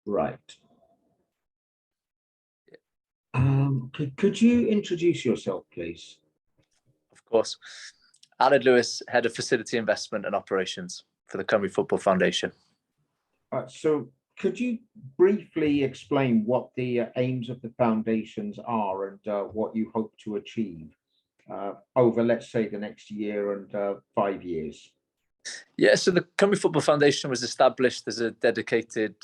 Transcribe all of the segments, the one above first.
Right. Could you introduce yourself, please? Of course. Aleb Lewis, Head of Facility Investment and Operations for the Cymru Football Foundation. So could you briefly explain what the aims of the foundations are and what you hope to achieve over, let's say, the next year and 5 years? Yeah, so the Cymru Football Foundation was established as a dedicated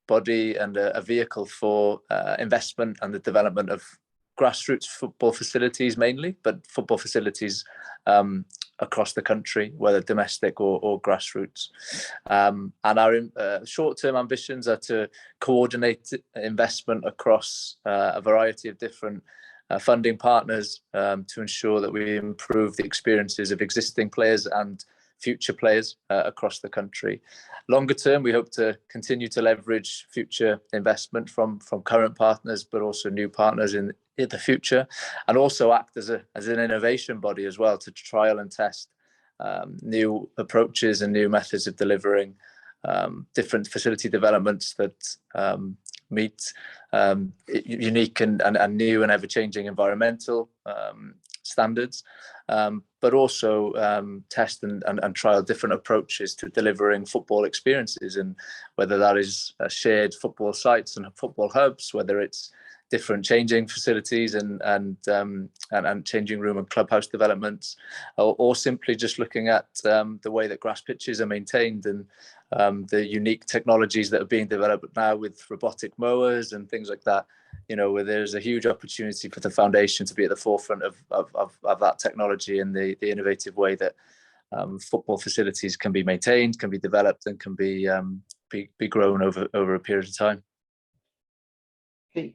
body and a vehicle for investment and the development of grassroots football facilities mainly, but football facilities across the country, whether domestic or grassroots. And our short-term ambitions are to coordinate investment across a variety of different funding partners to ensure that we improve the experiences of existing players and future players across the country. Longer term, we hope to continue to leverage future investment from current partners, but also new partners in the future, and also act as an innovation body as well to trial and test new approaches and new methods of delivering different facility developments that meet unique and new and ever-changing environmental standards, but also test and trial different approaches to delivering football experiences, and whether that is shared football sites and football hubs, whether it's different changing facilities and changing room and clubhouse developments, or simply just looking at the way that grass pitches are maintained and the unique technologies that are being developed now with robotic mowers and things like that. You know, where there's a huge opportunity for the foundation to be at the forefront of that technology and the innovative way that football facilities can be maintained, can be developed, and can be grown over a period of time.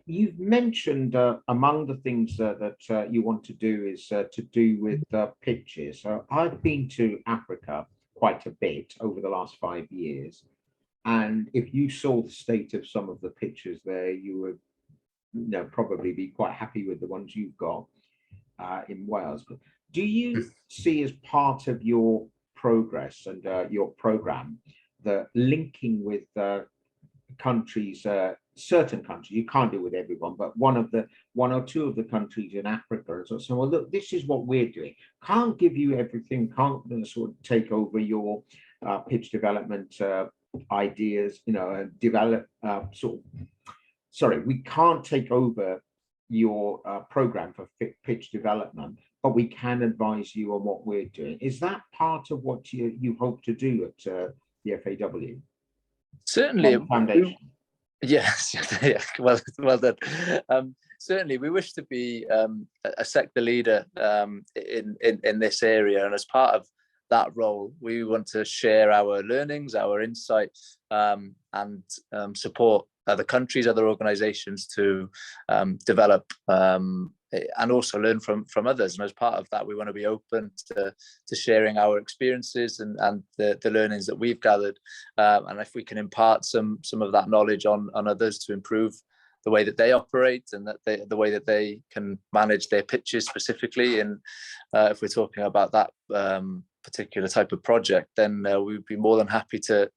You've mentioned among the things that you want to do is to do with pitches. I've been to Africa quite a bit over the last 5 years, and if you saw the state of some of the pitches there, you would probably be quite happy with the ones you've got in Wales. But do you see as part of your progress and your program the linking with countries, certain countries, you can't do it with everyone, but one or two of the countries in Africa, and so well, look, this is what we're doing. Can't give you everything, can't sort of take over your pitch development ideas, and develop we can't take over your program for pitch development, but we can advise you on what we're doing. Is that part of what you hope to do at the FAW? Certainly. Foundation. Yes, yeah, well done. Certainly, we wish to be a sector leader in this area, and as part of that role, we want to share our learnings, our insights, and support other countries, other organisations to develop and also learn from others. And as part of that, we want to be open to sharing our experiences and the learnings that we've gathered. And if we can impart some of that knowledge on others to improve the way that they operate and that the way that they can manage their pitches specifically. And if we're talking about that particular type of project, then we'd be more than happy to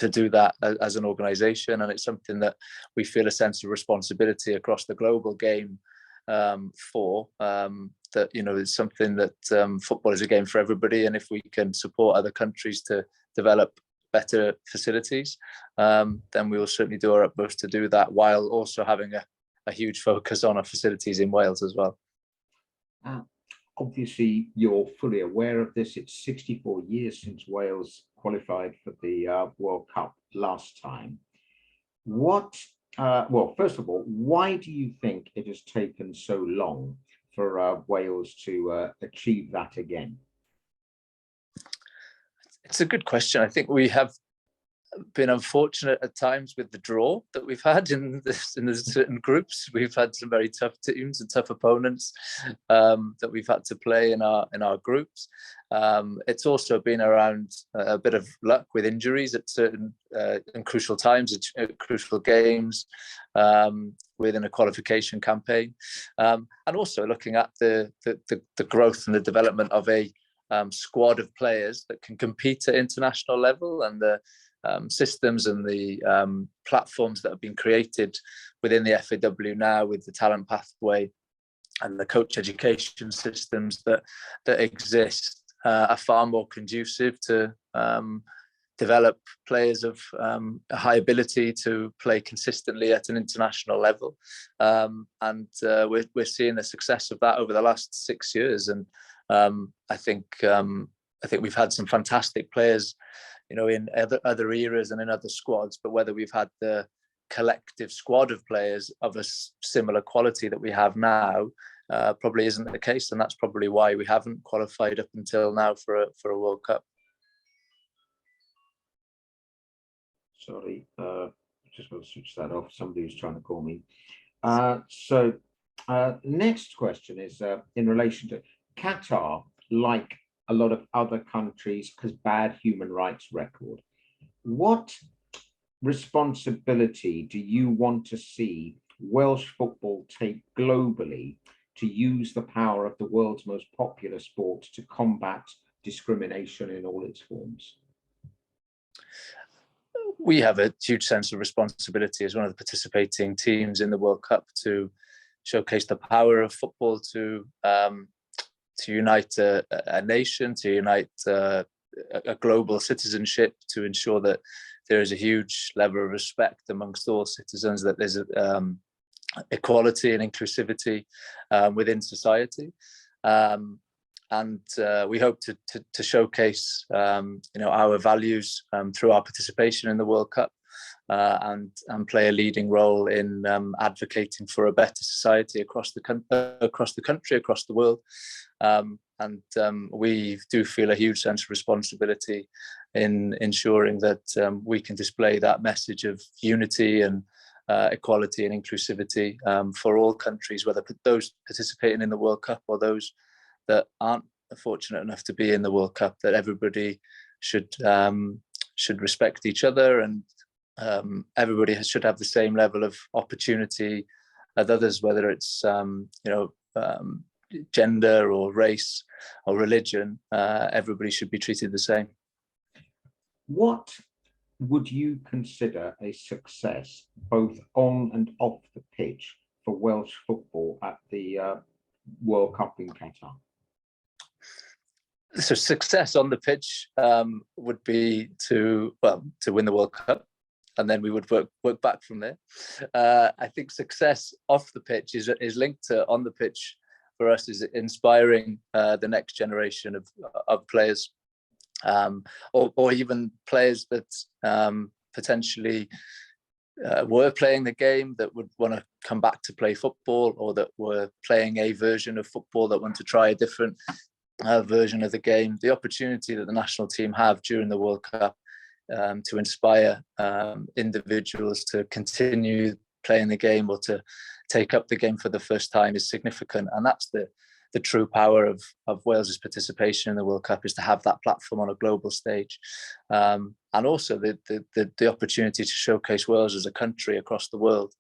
do that as an organisation, and it's something that we feel a sense of responsibility across the global game for. That it's something that football is a game for everybody, and if we can support other countries to develop better facilities, then we will certainly do our utmost to do that, while also having a huge focus on our facilities in Wales as well. Obviously, you're fully aware of this. It's 64 years since Wales qualified for the World Cup last time. Well, first of all, why do you think it has taken so long for Wales to achieve that again? It's a good question. I think we have been unfortunate at times with the draw that we've had in the certain groups. We've had some very tough teams and tough opponents that we've had to play in our groups. It's also been around a bit of luck with injuries at certain and crucial times, crucial games within a qualification campaign, and also looking at the growth and the development of a squad of players that can compete at international level, and the systems and the platforms that have been created within the FAW now, with the talent pathway and the coach education systems that exist, are far more conducive to develop players of a high ability to play consistently at an international level. And we're seeing the success of that over the last 6 years. And I think we've had some fantastic players, in other eras and in other squads, but whether we've had the collective squad of players of a similar quality that we have now probably isn't the case. And that's probably why we haven't qualified up until now for a World Cup. Sorry, just got to switch that off. Somebody was trying to call me. Next question is in relation to Qatar, like a lot of other countries, has bad human rights record. What responsibility do you want to see Welsh football take globally to use the power of the world's most popular sport to combat discrimination in all its forms? We have a huge sense of responsibility as one of the participating teams in the World Cup to showcase the power of football to unite a nation, to unite a global citizenship, to ensure that there is a huge level of respect amongst all citizens, that there's equality and inclusivity within society. And we hope to showcase our values through our participation in the World Cup, and play a leading role in advocating for a better society across the country, across the world. And we do feel a huge sense of responsibility in ensuring that we can display that message of unity and equality and inclusivity for all countries, whether those participating in the World Cup or those that aren't fortunate enough to be in the World Cup. That everybody should respect each other, and everybody should have the same level of opportunity as others, whether it's gender or race or religion. Everybody should be treated the same. What would you consider a success, both on and off the pitch, for Welsh football at the World Cup in Qatar? So success on the pitch would be to win the World Cup, and then we would work back from there. I think success off the pitch is linked to on the pitch. For us, is inspiring the next generation of players, or even players that potentially were playing the game that would want to come back to play football, or that were playing a version of football that want to try a different version of the game. The opportunity that the national team have during the World Cup to inspire individuals to continue playing the game or to take up the game for the first time is significant. And that's the true power of Wales's participation in the World Cup, is to have that platform on a global stage. And also the opportunity to showcase Wales as a country across the world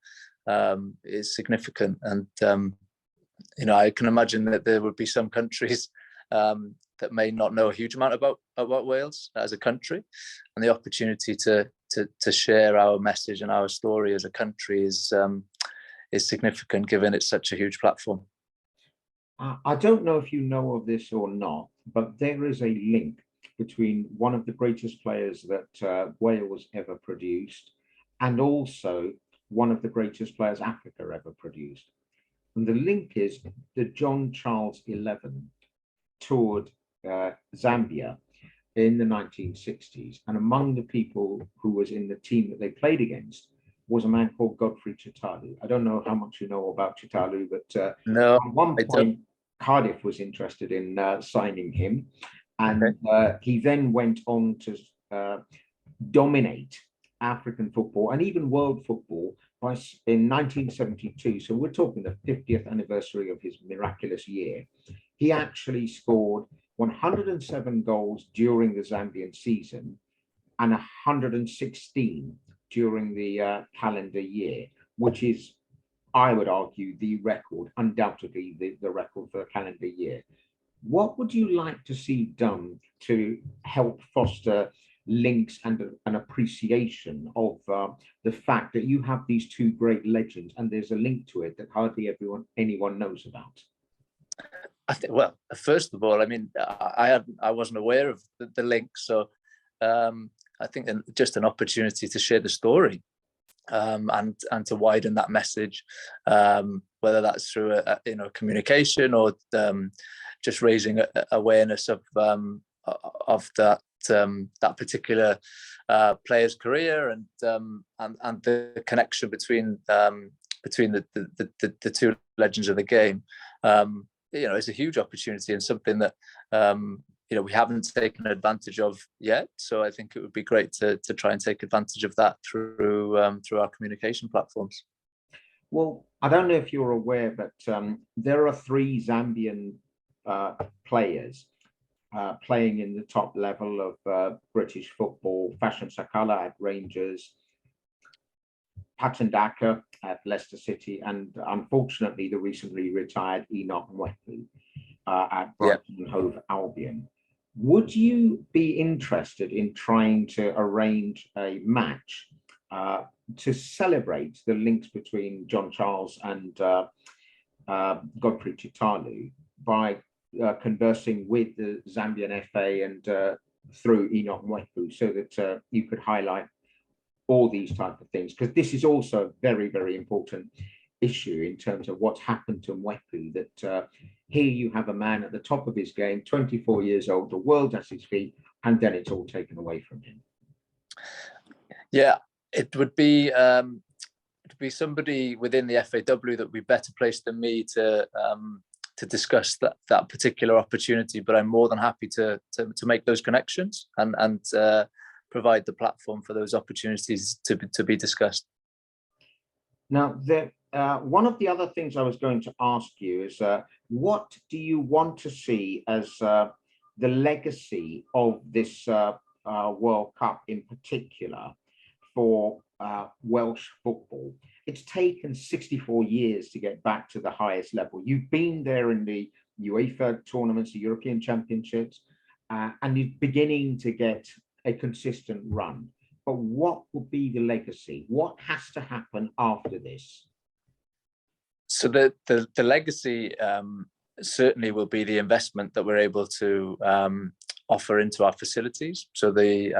is significant. And I can imagine that there would be some countries that may not know a huge amount about Wales as a country, and the opportunity to share our message and our story as a country is significant, given it's such a huge platform. I don't know if you know of this or not, but there is a link between one of the greatest players that Wales ever produced, and also one of the greatest players Africa ever produced. And the link is the John Charles 11 toured Zambia in the 1960s, and among the people who was in the team that they played against was a man called Godfrey Chitalu. I don't know how much you know about Chitalu, but no, at one point Cardiff was interested in signing him, and he then went on to dominate African football and even world football in 1972. So we're talking the 50th anniversary of his miraculous year. He actually scored 107 goals during the Zambian season and 116 during the calendar year, which is, I would argue, the record, undoubtedly the record for a calendar year. What would you like to see done to help foster links and an appreciation of the fact that you have these two great legends, and there's a link to it that hardly anyone knows about? I think, well, first of all, I mean, I wasn't aware of the link, so I think just an opportunity to share the story, and to widen that message, whether that's through a communication, or just raising awareness of that particular player's career, and the connection between the two legends of the game. It's a huge opportunity, and something that we haven't taken advantage of yet. So I think it would be great to try and take advantage of that through our communication platforms. Well, I don't know if you're aware, but there are 3 Zambian players playing in the top level of British football: Fashion Sakala at Rangers, Patton Daka at Leicester City, and unfortunately the recently retired Enoch Mwepu at Brighton and Hove Albion. Would you be interested in trying to arrange a match to celebrate the links between John Charles and Godfrey Chitalu by conversing with the Zambian FA and through Enoch Mwepu, so that you could highlight all these type of things? Because this is also a very, very important issue in terms of what's happened to Mwepu, that here you have a man at the top of his game, 24 years old, the world at his feet, and then it's all taken away from him. Yeah, it would be somebody within the FAW that would be better placed than me to discuss that particular opportunity, but I'm more than happy to make those connections and provide the platform for those opportunities to be discussed. Now, one of the other things I was going to ask you is, what do you want to see as the legacy of this World Cup in particular for Welsh football? It's taken 64 years to get back to the highest level. You've been there in the UEFA tournaments, the European Championships, and you're beginning to get a consistent run. But what will be the legacy? What has to happen after this? So the legacy certainly will be the investment that we're able to offer into our facilities. So the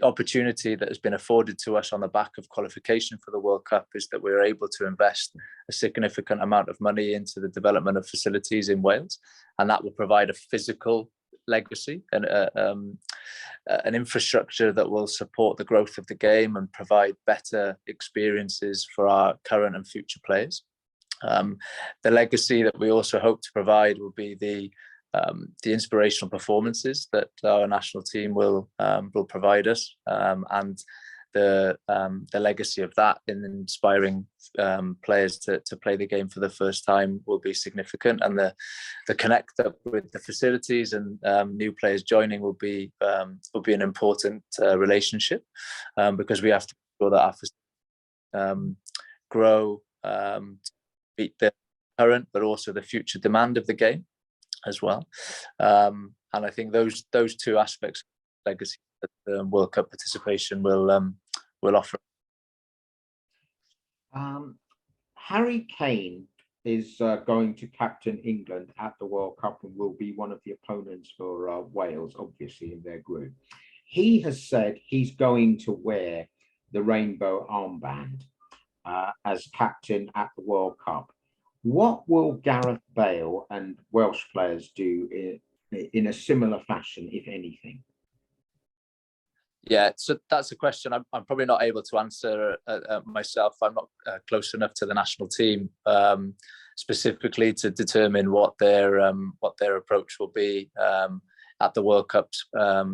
opportunity that has been afforded to us on the back of qualification for the World Cup is that we're able to invest a significant amount of money into the development of facilities in Wales, and that will provide a physical legacy and an infrastructure that will support the growth of the game and provide better experiences for our current and future players. The legacy that we also hope to provide will be the inspirational performances that our national team will provide us, and the legacy of that in inspiring players to play the game for the first time will be significant, and the connect up with the facilities and new players joining will be an important relationship, because we have to ensure that our facilities grow to meet the current but also the future demand of the game as well. And I think those two aspects of legacy that the World Cup participation will offer. Harry Kane is going to captain England at the World Cup and will be one of the opponents for Wales, obviously, in their group. He has said he's going to wear the rainbow armband as captain at the World Cup. What will Gareth Bale and Welsh players do in a similar fashion, if anything? Yeah, so that's a question I'm probably not able to answer myself. I'm not close enough to the national team specifically to determine what their approach will be at the World Cup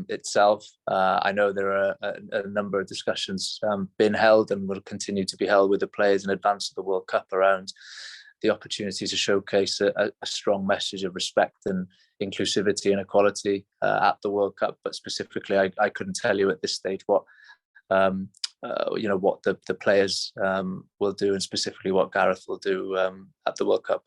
itself. I know there are a number of discussions being held and will continue to be held with the players in advance of the World Cup around the opportunity to showcase a strong message of respect and inclusivity and equality at the World Cup. But specifically, I couldn't tell you at this stage what the players will do, and specifically what Gareth will do at the World Cup.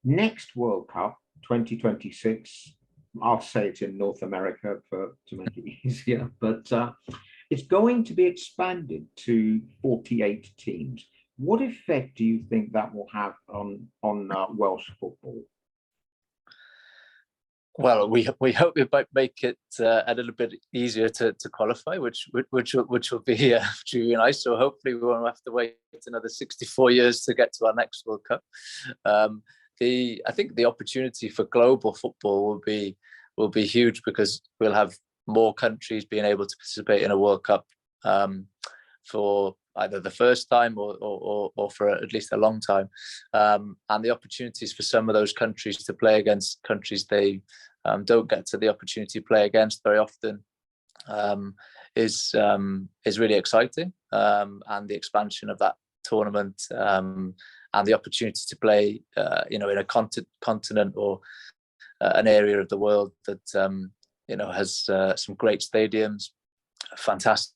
Next World Cup, 2026, I'll say it in North America to make it easier, but it's going to be expanded to 48 teams. What effect do you think that will have on Welsh football? Well, we hope it might make it a little bit easier to qualify, which will be truly nice. So hopefully we won't have to wait another 64 years to get to our next World Cup. I think the opportunity for global football will be huge, because we'll have more countries being able to participate in a World Cup for either the first time or for at least a long time, and the opportunities for some of those countries to play against countries they don't get to the opportunity to play against very often is really exciting, and the expansion of that tournament and the opportunity to play in a continent or an area of the world that has some great stadiums, fantastic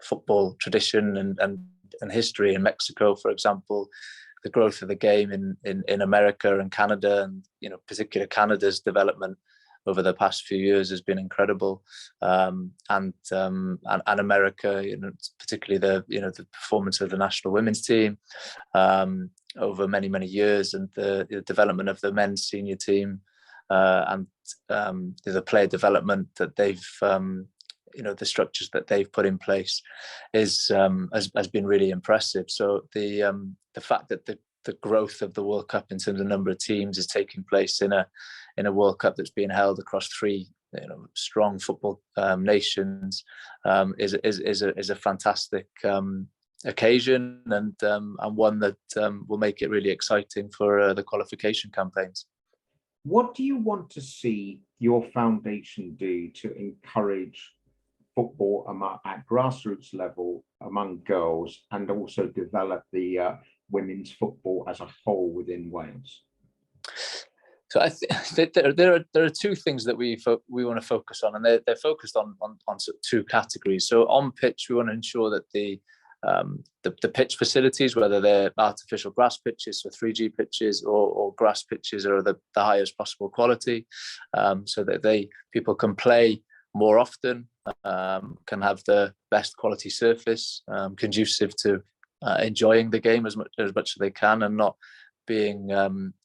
football tradition and history in Mexico, for example. The growth of the game in America and Canada, and particularly Canada's development over the past few years has been incredible, and America, particularly the performance of the national women's team over many years, and the development of the men's senior team, and the player development that they've the structures that they've put in place has been really impressive. So the fact that the growth of the World Cup in terms of number of teams is taking place in a World Cup that's being held across three strong football nations is a fantastic occasion, and one that will make it really exciting for the qualification campaigns. What do you want to see your foundation do to encourage football at grassroots level among girls, and also develop the women's football as a whole within Wales? So I think there are two things that we want to focus on, and they're focused on two categories. So on pitch, we want to ensure that the pitch facilities, whether they're artificial grass pitches, so 3G pitches, or grass pitches, are the highest possible quality, so that people can play more often, can have the best quality surface, conducive to enjoying the game as much as they can, and not being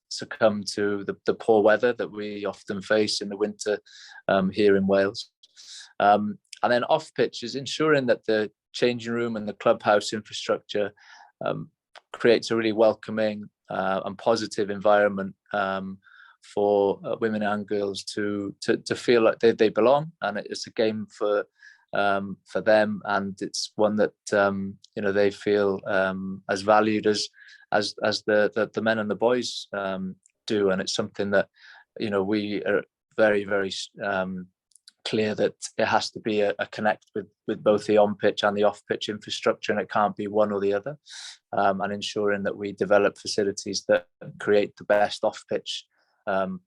succumb to the poor weather that we often face in the winter here in Wales. And then off pitch is ensuring that the changing room and the clubhouse infrastructure creates a really welcoming and positive environment for women and girls to feel like they belong, and it's a game for them, and it's one that they feel as valued as the men and the boys do, and it's something that we are very clear that it has to be a connect with both the on-pitch and the off-pitch infrastructure, and it can't be one or the other, and ensuring that we develop facilities that create the best off-pitch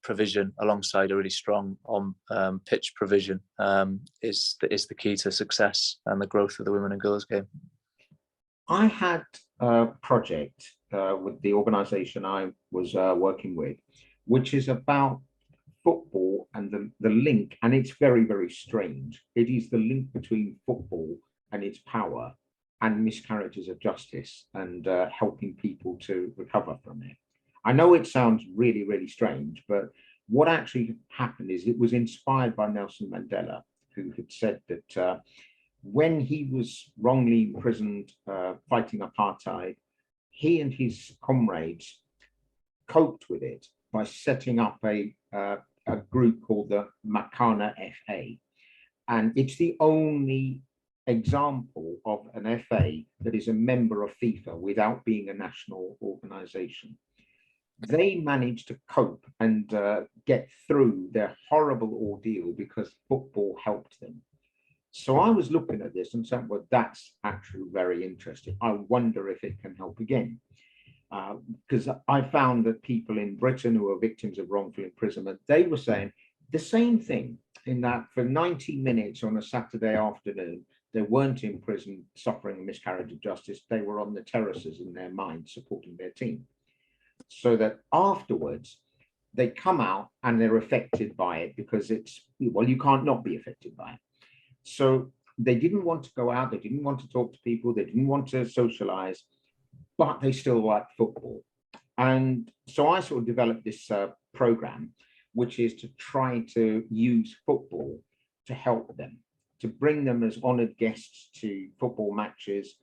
provision alongside a really strong on-pitch provision is the key to success and the growth of the women and girls game. I had a project with the organisation I was working with, which is about football and the link, and it's very strange. It is the link between football and its power and miscarriages of justice, and helping people to recover from it. I know it sounds really strange, but what actually happened is it was inspired by Nelson Mandela, who had said that when he was wrongly imprisoned fighting apartheid, he and his comrades coped with it by setting up a group called the Makana FA. And it's the only example of an FA that is a member of FIFA without being a national organization. They managed to cope and get through their horrible ordeal because football helped them. So I was looking at this and said, well, that's actually very interesting. I wonder if it can help again. Because I found that people in Britain who are victims of wrongful imprisonment, they were saying the same thing, in that for 90 minutes on a Saturday afternoon, they weren't in prison suffering a miscarriage of justice. They were on the terraces in their mind supporting their team. So that afterwards, they come out and they're affected by it because it's, well, you can't not be affected by it. So they didn't want to go out, they didn't want to talk to people, they didn't want to socialize, but they still liked football. And so I sort of developed this program, which is to try to use football to help them, to bring them as honored guests to football matches,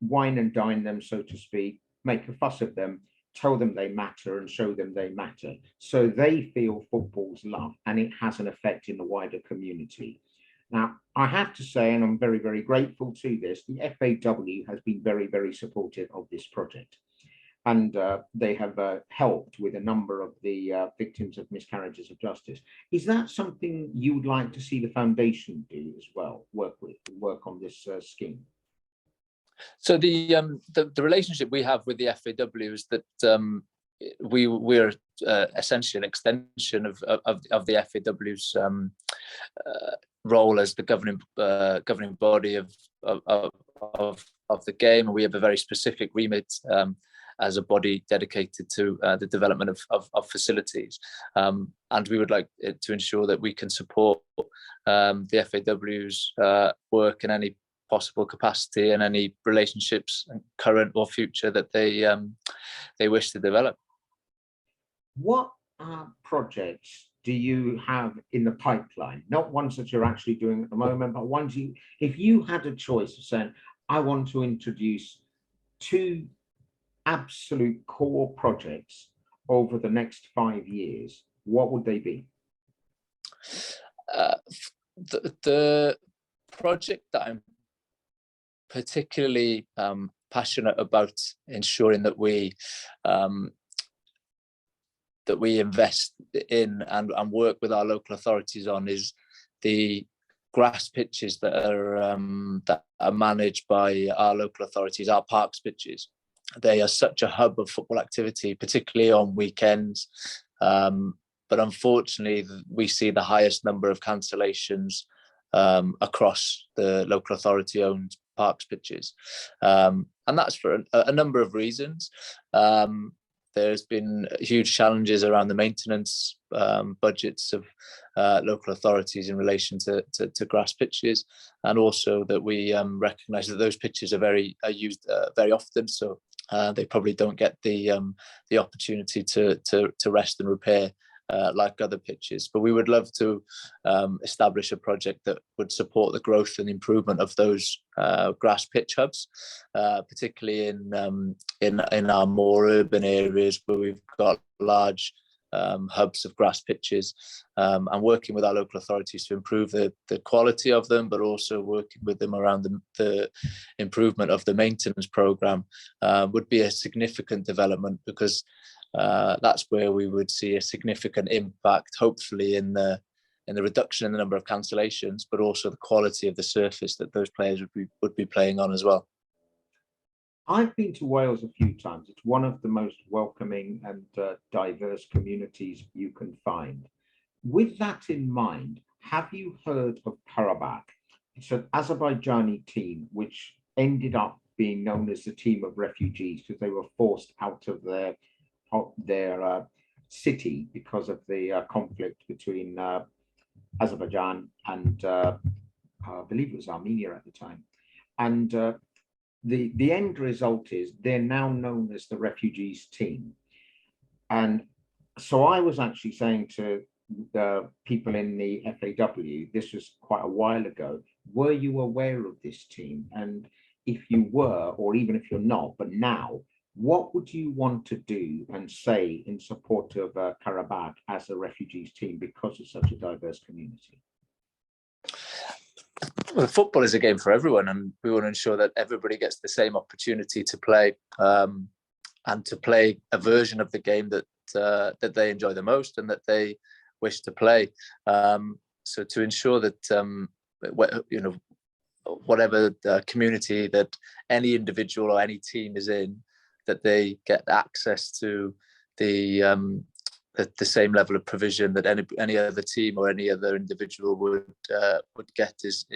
wine and dine them, so to speak, make a fuss of them, tell them they matter and show them they matter. So they feel football's love and it has an effect in the wider community. Now, I have to say, and I'm very, very grateful to this, the FAW has been very, very supportive of this project. And they have helped with a number of the victims of miscarriages of justice. Is that something you would like to see the foundation do as well, work on this scheme? So the relationship we have with the FAW is that we're essentially an extension of the FAW's role as the governing body of the game, and we have a very specific remit as a body dedicated to the development of facilities, and we would like to ensure that we can support the FAW's work in any possible capacity and any relationships, current or future, that they wish to develop. What projects do you have in the pipeline? Not ones that you're actually doing at the moment, but ones if you had a choice of saying, I want to introduce 2 absolute core projects over the next 5 years, what would they be? The project that I'm particularly passionate about ensuring that we invest in and work with our local authorities on is the grass pitches that are managed by our local authorities, our parks pitches. They are such a hub of football activity, particularly on weekends. But unfortunately, we see the highest number of cancellations across the local authority-owned parks pitches. And that's for a number of reasons. There's been huge challenges around the maintenance budgets of local authorities in relation to grass pitches, and also that we recognise that those pitches are used very often, so they probably don't get the opportunity to rest and repair like other pitches. But we would love to establish a project that would support the growth and improvement of those grass pitch hubs, particularly in our more urban areas where we've got large hubs of grass pitches, and working with our local authorities to improve the quality of them, but also working with them around the improvement of the maintenance programme would be a significant development, because that's where we would see a significant impact, hopefully in the reduction in the number of cancellations, but also the quality of the surface that those players would be playing on as well. I've been to Wales a few times. It's one of the most welcoming and diverse communities you can find. With that in mind, have you heard of Karabakh? It's an Azerbaijani team which ended up being known as the team of refugees because they were forced out of their city because of the conflict between Azerbaijan and I believe it was Armenia at the time. And the end result is they're now known as the refugees team. And so I was actually saying to the people in the FAW, this was quite a while ago, were you aware of this team? And if you were, or even if you're not, but now, what would you want to do and say in support of Karabakh as a refugees team because it's such a diverse community? Well, football is a game for everyone, and we want to ensure that everybody gets the same opportunity to play, and to play a version of the game that they enjoy the most and that they wish to play. So to ensure that whatever the community that any individual or any team is in, that they get access to the same level of provision that any other team or any other individual would get is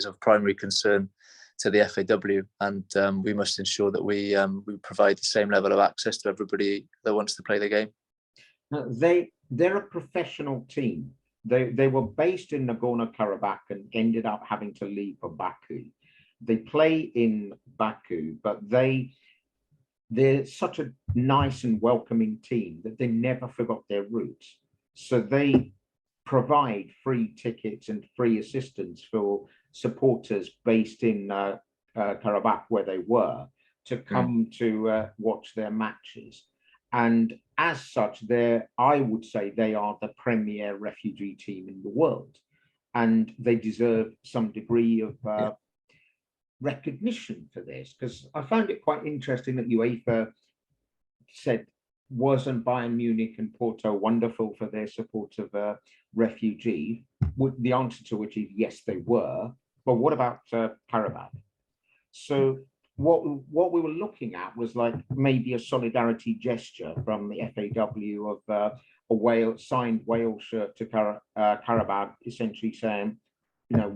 of primary concern to the FAW, and we must ensure that we provide the same level of access to everybody that wants to play the game. They're a professional team. They were based in Nagorno-Karabakh and ended up having to leave for Baku. They play in Baku, but they're such a nice and welcoming team that they never forgot their roots. So they provide free tickets and free assistance for supporters based in Karabakh, where they were, to come to watch their matches. And as such, I would say they are the premier refugee team in the world. And they deserve some degree of recognition for this, because I found it quite interesting that UEFA said, wasn't Bayern Munich and Porto wonderful for their support of refugees? The answer to which is yes, they were. But what about Karabakh? So what we were looking at was like maybe a solidarity gesture from the FAW of a signed Wales shirt to Karabakh, essentially saying,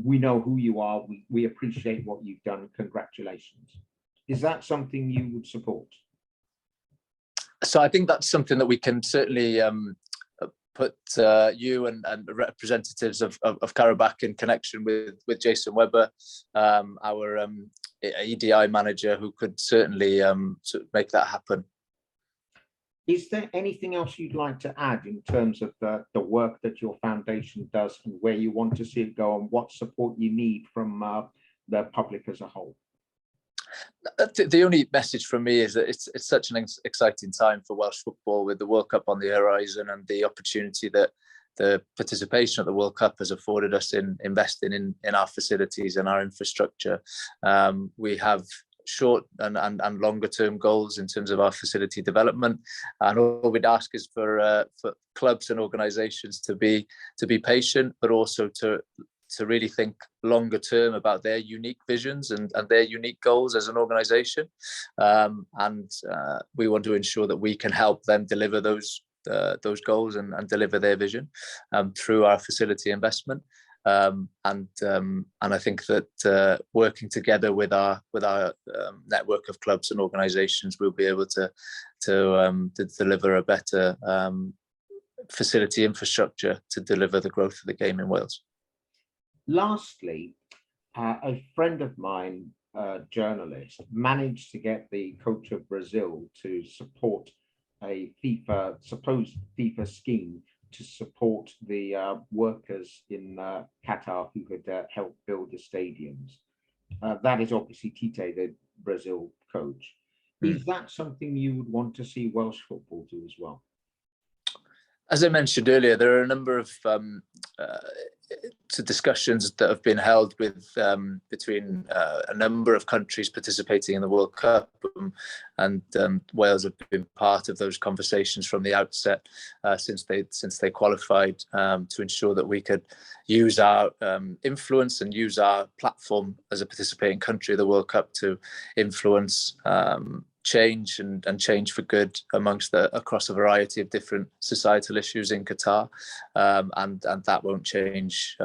we know who you are. We appreciate what you've done. Congratulations. Is that something you would support? So I think that's something that we can certainly put you and representatives of Karabakh in connection with Jason Webber, our EDI manager, who could certainly make that happen. Is there anything else you'd like to add in terms of the work that your foundation does and where you want to see it go and what support you need from the public as a whole? The only message from me is that it's such an exciting time for Welsh football, with the World Cup on the horizon and the opportunity that the participation at the World Cup has afforded us in investing in our facilities and our infrastructure. We have short and longer term goals in terms of our facility development, and all we'd ask is for clubs and organisations to be patient, but also to really think longer term about their unique visions and their unique goals as an organisation, and we want to ensure that we can help them deliver those goals and deliver their vision through our facility investment. And I think that working together with our network of clubs and organisations, we'll be able to deliver a better facility infrastructure to deliver the growth of the game in Wales. Lastly, a friend of mine, a journalist, managed to get the coach of Brazil to support a supposed FIFA scheme to support the workers in Qatar who had helped build the stadiums. That is obviously Tite, the Brazil coach. Is that something you would want to see Welsh football do as well? As I mentioned earlier, there are a number of discussions that have been held between a number of countries participating in the World Cup, and Wales have been part of those conversations from the outset since they qualified, to ensure that we could use our influence and use our platform as a participating country of the World Cup to influence change and change for good across a variety of different societal issues in Qatar, and that won't change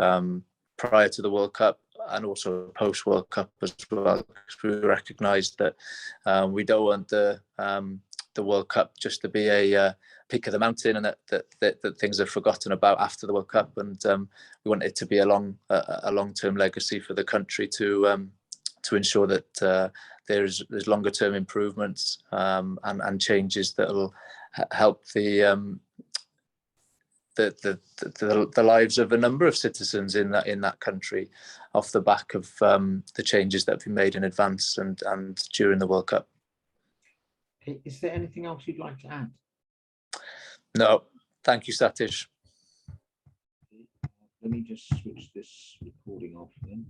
prior to the World Cup and also post World Cup as well, because we recognise that we don't want the World Cup just to be a peak of the mountain, and that things are forgotten about after the World Cup, and we want it to be a long-term legacy for the country to ensure that there's longer term improvements and changes that will help the lives of a number of citizens in that country off the back of the changes that have been made in advance and during the World Cup. Is there anything else you'd like to add? No, thank you, Satish. Let me just switch this recording off then.